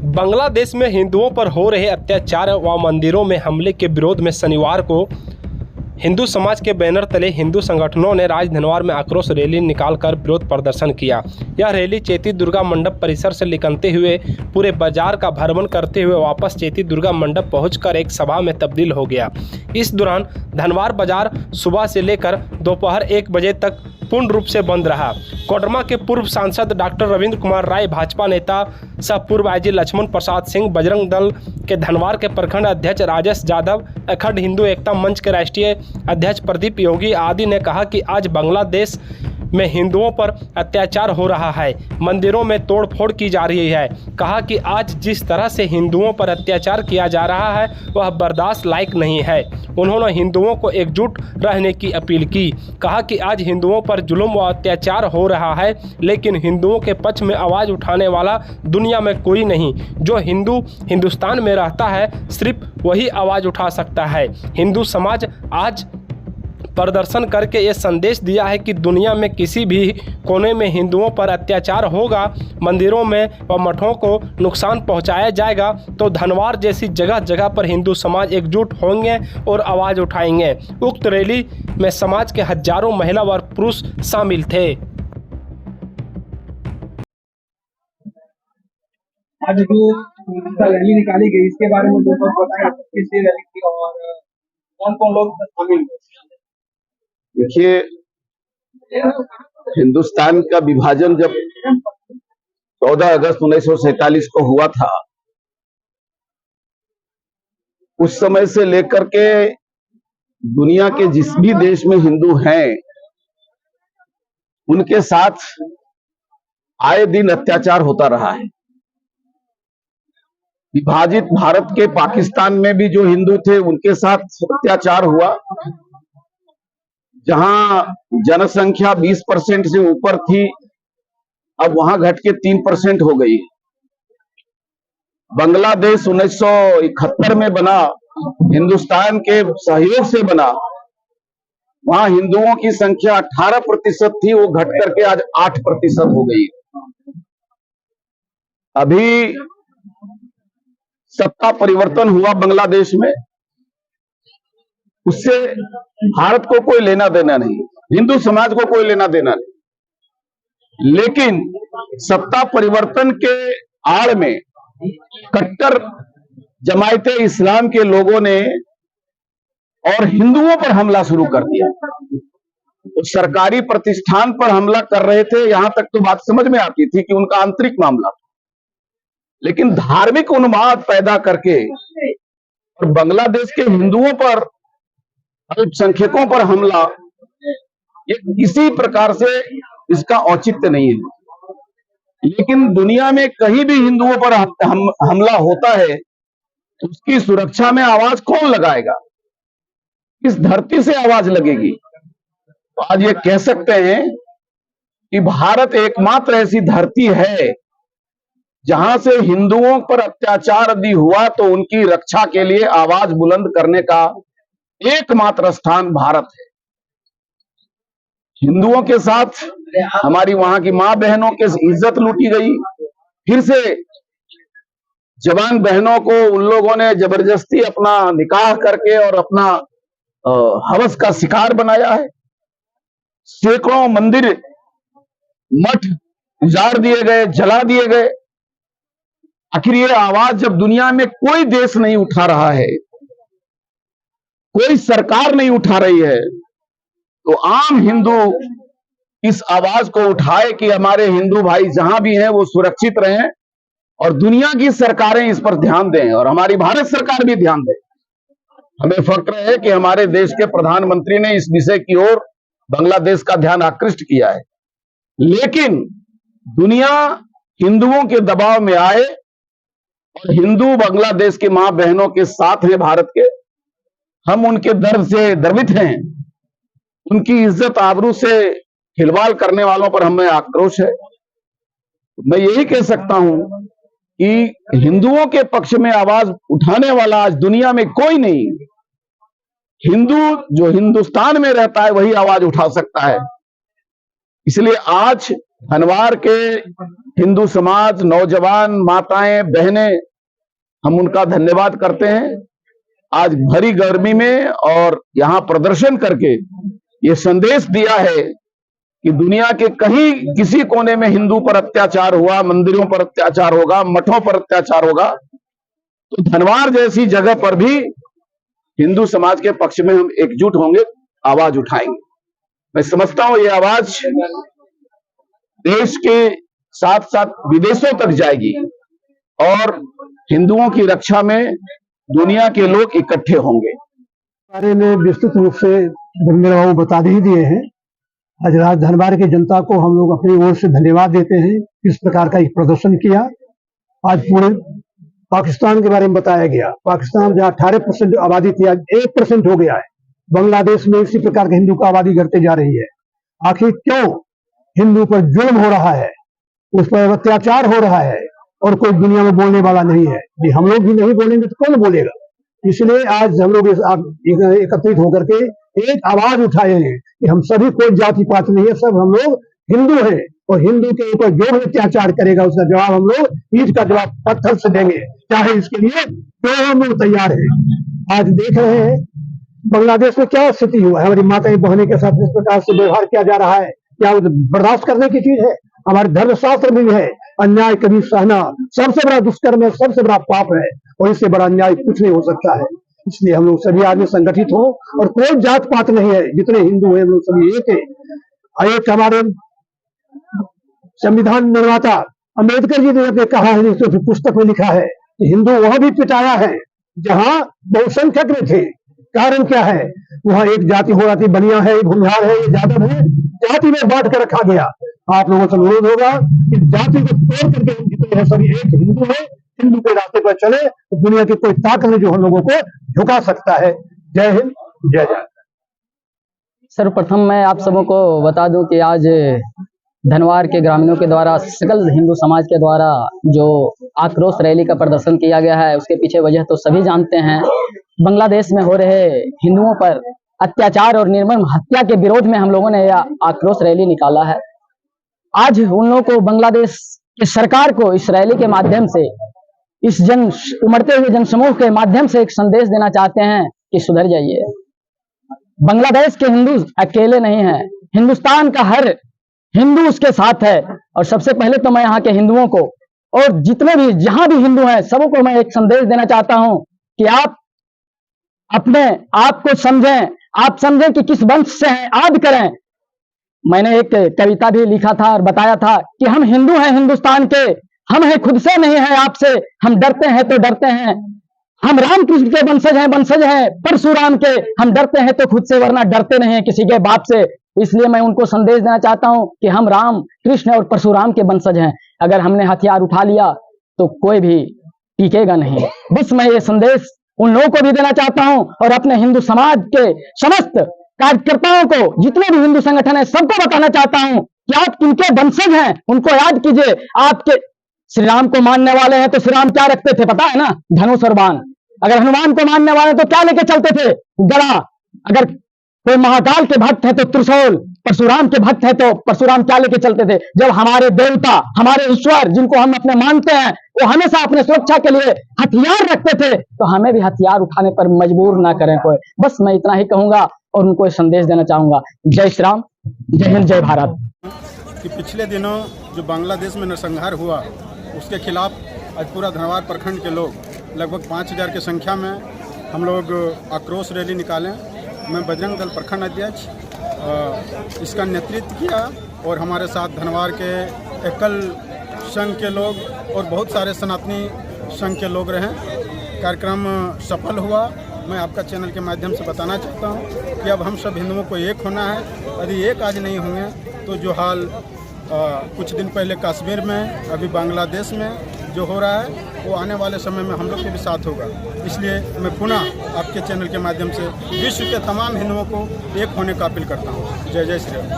बांग्लादेश में हिंदुओं पर हो रहे अत्याचार व मंदिरों में हमले के विरोध में शनिवार को हिंदू समाज के बैनर तले हिंदू संगठनों ने राजधनवार में आक्रोश रैली निकालकर विरोध प्रदर्शन किया। यह रैली चेती दुर्गा मंडप परिसर से निकलते हुए पूरे बाजार का भ्रमण करते हुए वापस चेती दुर्गा मंडप पहुंचकर एक सभा में तब्दील हो गया। इस दौरान धनवार बाजार सुबह से लेकर दोपहर 1 बजे तक पूर्ण रूप से बंद रहा। कोडरमा के पूर्व सांसद डॉक्टर रविंद्र कुमार राय, भाजपा नेता सह पूर्व आईजी लक्ष्मण प्रसाद सिंह, बजरंग दल के धनवार के प्रखंड अध्यक्ष राजेश यादव, अखंड हिंदू एकता मंच के राष्ट्रीय अध्यक्ष प्रदीप योगी आदि ने कहा कि आज बांग्लादेश में हिंदुओं पर अत्याचार हो रहा है, मंदिरों में तोड़फोड़ की जा रही है। कहा कि आज जिस तरह से हिंदुओं पर अत्याचार किया जा रहा है वह बर्दाश्त लायक नहीं है। उन्होंने हिंदुओं को एकजुट रहने की अपील की। कहा कि आज हिंदुओं पर जुल्म व अत्याचार हो रहा है, लेकिन हिंदुओं के पक्ष में आवाज़ उठाने वाला दुनिया में कोई नहीं। जो हिंदू हिंदुस्तान में रहता है सिर्फ वही आवाज़ उठा सकता है। हिंदू समाज आज प्रदर्शन करके ये संदेश दिया है कि दुनिया में किसी भी कोने में हिंदुओं पर अत्याचार होगा, मंदिरों में व मठों को नुकसान पहुंचाया जाएगा, तो धनवार जैसी जगह जगह पर हिंदू समाज एकजुट होंगे और आवाज़ उठाएंगे। उक्त रैली में समाज के हजारों महिला व पुरुष शामिल थे। आज जो रैली निकाली गई इसके बारे में बताएं, किस रैली थी और कौन कौन लोग शामिल हुए? देखिए, हिंदुस्तान का विभाजन जब 14 अगस्त 1947 को हुआ था, उस समय से लेकर के दुनिया के जिस भी देश में हिंदू हैं उनके साथ आए दिन अत्याचार होता रहा है। विभाजित भारत के पाकिस्तान में भी जो हिंदू थे उनके साथ अत्याचार हुआ। जहां जनसंख्या 20% से ऊपर थी, अब वहां घट के 3% हो गई। बांग्लादेश 1971 में बना, हिंदुस्तान के सहयोग से बना। वहां हिंदुओं की संख्या 18% थी, वो घट करके आज 8% हो गई। अभी सत्ता परिवर्तन हुआ बांग्लादेश में, उससे भारत को कोई लेना देना नहीं, हिंदू समाज को कोई लेना देना नहीं। लेकिन सत्ता परिवर्तन के आड़ में कट्टर जमायते इस्लाम के लोगों ने और हिंदुओं पर हमला शुरू कर दिया। तो सरकारी प्रतिष्ठान पर हमला कर रहे थे, यहां तक तो बात समझ में आती थी कि उनका आंतरिक मामला, लेकिन धार्मिक उन्माद पैदा करके और बांग्लादेश के हिंदुओं पर, अल्पसंख्यकों पर हमला, ये किसी प्रकार से इसका औचित्य नहीं है। लेकिन दुनिया में कहीं भी हिंदुओं पर हमला होता है तो उसकी सुरक्षा में आवाज कौन लगाएगा? किस धरती से आवाज लगेगी? तो आज ये कह सकते हैं कि भारत एकमात्र ऐसी धरती है जहां से हिंदुओं पर अत्याचार यदि हुआ तो उनकी रक्षा के लिए आवाज बुलंद करने का एकमात्र स्थान भारत है। हिंदुओं के साथ हमारी वहां की मां बहनों की इज्जत लूटी गई। फिर से जवान बहनों को उन लोगों ने जबरदस्ती अपना निकाह करके और अपना हवस का शिकार बनाया है। सैकड़ों मंदिर, मठ उजाड़ दिए गए, जला दिए गए। आखिर ये आवाज जब दुनिया में कोई देश नहीं उठा रहा है, कोई सरकार नहीं उठा रही है, तो आम हिंदू इस आवाज को उठाए कि हमारे हिंदू भाई जहां भी हैं वो सुरक्षित रहें और दुनिया की सरकारें इस पर ध्यान दें और हमारी भारत सरकार भी ध्यान दे। हमें फक्र है कि हमारे देश के प्रधानमंत्री ने इस विषय की ओर बांग्लादेश का ध्यान आकृष्ट किया है। लेकिन दुनिया हिंदुओं के दबाव में आए और हिंदू बांग्लादेश के मां बहनों के साथ हैं भारत के, हम उनके दर्द से द्रवित हैं। उनकी इज्जत आबरू से खिलवाड़ करने वालों पर हमें आक्रोश है। मैं यही कह सकता हूं कि हिंदुओं के पक्ष में आवाज उठाने वाला आज दुनिया में कोई नहीं। हिंदू जो हिंदुस्तान में रहता है वही आवाज उठा सकता है। इसलिए आज धनवार के हिंदू समाज, नौजवान, माताएं, बहनें, हम उनका धन्यवाद करते हैं। आज भरी गर्मी में और यहाँ प्रदर्शन करके ये संदेश दिया है कि दुनिया के कहीं किसी कोने में हिंदू पर अत्याचार हुआ, मंदिरों पर अत्याचार होगा, मठों पर अत्याचार होगा, तो धनवार जैसी जगह पर भी हिंदू समाज के पक्ष में हम एकजुट होंगे, आवाज उठाएंगे। मैं समझता हूं ये आवाज देश के साथ साथ विदेशों तक जाएगी और हिंदुओं की रक्षा में दुनिया के लोग इकट्ठे होंगे। बारे में विस्तृत रूप से धर्मेंद्र बाबू बता ही दिए हैं। आज धनबाद की जनता को हम लोग अपनी ओर से धन्यवाद देते हैं, किस प्रकार का एक प्रदर्शन किया। आज पूरे पाकिस्तान के बारे में बताया गया। पाकिस्तान जहाँ 18% आबादी थी, आज 1% हो गया है। बांग्लादेश में इसी प्रकार के हिंदू का आबादी घटते जा रही है। आखिर क्यों हिंदू पर जुल्म हो रहा है, उस पर अत्याचार हो रहा है और कोई दुनिया में बोलने वाला नहीं है। ये हम लोग भी नहीं बोलेंगे तो कौन बोलेगा। इसलिए आज हम लोग एकत्रित होकर के एक आवाज उठाए हैं कि हम सभी कोई जाति पात नहीं है, सब हम लोग हिंदू हैं और हिंदू के ऊपर जो भी अत्याचार करेगा उसका जवाब हम लोग ईंट का जवाब पत्थर से देंगे, चाहे इसके लिए जो हम लोग तैयार हैं। आज देख रहे हैं बांग्लादेश में क्या स्थिति हुआ है, हमारी माताएं बहनों के साथ इस प्रकार से व्यवहार किया जा रहा है, क्या बर्दाश्त करने की चीज है? हमारे धर्मशास्त्र में भी है, अन्याय कभी सहना सबसे बड़ा दुष्कर्म है, सबसे बड़ा पाप है और इससे बड़ा अन्याय कुछ नहीं हो सकता है। इसलिए हम लोग सभी आदमी संगठित हो और कोई जात पात नहीं है, जितने हिंदू हैं हम लोग सभी एक है। एक हमारे संविधान निर्माता अम्बेडकर जी ने कहा है, तो पुस्तक में लिखा है कि हिंदू वहां भी पिटाया है जहां बहुसंख्यक में थे। कारण क्या है? वहां एक जाति हो रही थी, बनिया है, भूमिहार है, ये यादव है, जाति में बांट कर रखा गया। आप लोगों से अनुरोध होगा कि जाति को तोड़ करके हम जितने हैं सभी एक हिंदू है, हिंदू के रास्ते पर चले तो दुनिया की कोई ताकत नहीं जो हम लोगों को झुका सकता है। जय हिंद, जय जय। सर्वप्रथम मैं आप सबों को बता दूं कि आज धनवार के ग्रामीणों के द्वारा, सकल हिंदू समाज के द्वारा जो आक्रोश रैली का प्रदर्शन किया गया है, उसके पीछे वजह तो सभी जानते हैं। बांग्लादेश में हो रहे हिंदुओं पर अत्याचार और निर्मम हत्या के विरोध में हम लोगों ने यह आक्रोश रैली निकाला है। आज उन लोगों को, बांग्लादेश की सरकार को इस रैली के माध्यम से, इस उमड़ते हुए जनसमूह के माध्यम से एक संदेश देना चाहते हैं कि सुधर जाइए। बांग्लादेश के हिंदू अकेले नहीं हैं, हिंदुस्तान का हर हिंदू उसके साथ है। और सबसे पहले तो मैं यहाँ के हिंदुओं को और जितने भी जहां भी हिंदू हैं सबों को मैं एक संदेश देना चाहता हूं कि आप अपने आप को समझें, आप समझें कि किस वंश से हैं, याद करें। मैंने एक कविता भी लिखा था और बताया था कि हम हिंदू हैं हिंदुस्तान के, हम हैं खुद से नहीं है आपसे, हम डरते हैं तो डरते हैं। हम रामकृष्ण के वंशज हैं परशुराम के, हम डरते हैं तो खुद से, वरना डरते नहीं है किसी के बाप से। इसलिए मैं उनको संदेश देना चाहता हूं कि हम राम, कृष्ण और परशुराम के वंशज हैं। अगर हमने हथियार उठा लिया तो कोई भी टिकेगा नहीं। बस मैं ये संदेश उन लोगों को भी देना चाहता हूं और अपने हिंदू समाज के समस्त कार्यकर्ताओं को, जितने भी हिंदू संगठन है, सबको बताना चाहता हूं कि आप किनके वंशज हैं, उनको याद कीजिए। आपके श्री राम को मानने वाले हैं तो श्री राम क्या रखते थे पता है ना? धनुष और बाण। अगर हनुमान को मानने वाले तो क्या लेके चलते थे? गदा। अगर कोई महाकाल के भक्त है तो त्रिशूल। परशुराम के भक्त है तो परशुराम क्या लेके चलते थे? जब हमारे देवता, हमारे ईश्वर जिनको हम अपने मानते हैं, वो हमेशा अपने सुरक्षा के लिए हथियार रखते थे, तो हमें भी हथियार उठाने पर मजबूर ना करें कोई। बस मैं इतना ही कहूंगा और उनको एक संदेश देना चाहूंगा। जय श्री राम, जय हिंद, जय भारत। कि पिछले दिनों जो बांग्लादेश में नरसंहार हुआ, उसके खिलाफ आज पूरा धनवार प्रखंड के लोग लगभग 5000 की संख्या में हम लोग आक्रोश रैली निकालें। मैं बजरंग दल प्रखंड अध्यक्ष इसका नेतृत्व किया और हमारे साथ धनवार के एकल संघ के लोग और बहुत सारे सनातनी संघ के लोग रहे। कार्यक्रम सफल हुआ। मैं आपका चैनल के माध्यम से बताना चाहता हूं कि अब हम सब हिंदुओं को एक होना है। यदि एक आज नहीं होंगे तो जो हाल कुछ दिन पहले कश्मीर में, अभी बांग्लादेश में जो हो रहा है, वो आने वाले समय में हम लोग के भी साथ होगा। इसलिए मैं पुनः आपके चैनल के माध्यम से विश्व के तमाम हिंदुओं को एक होने का अपील करता हूँ। जय जय श्री राम।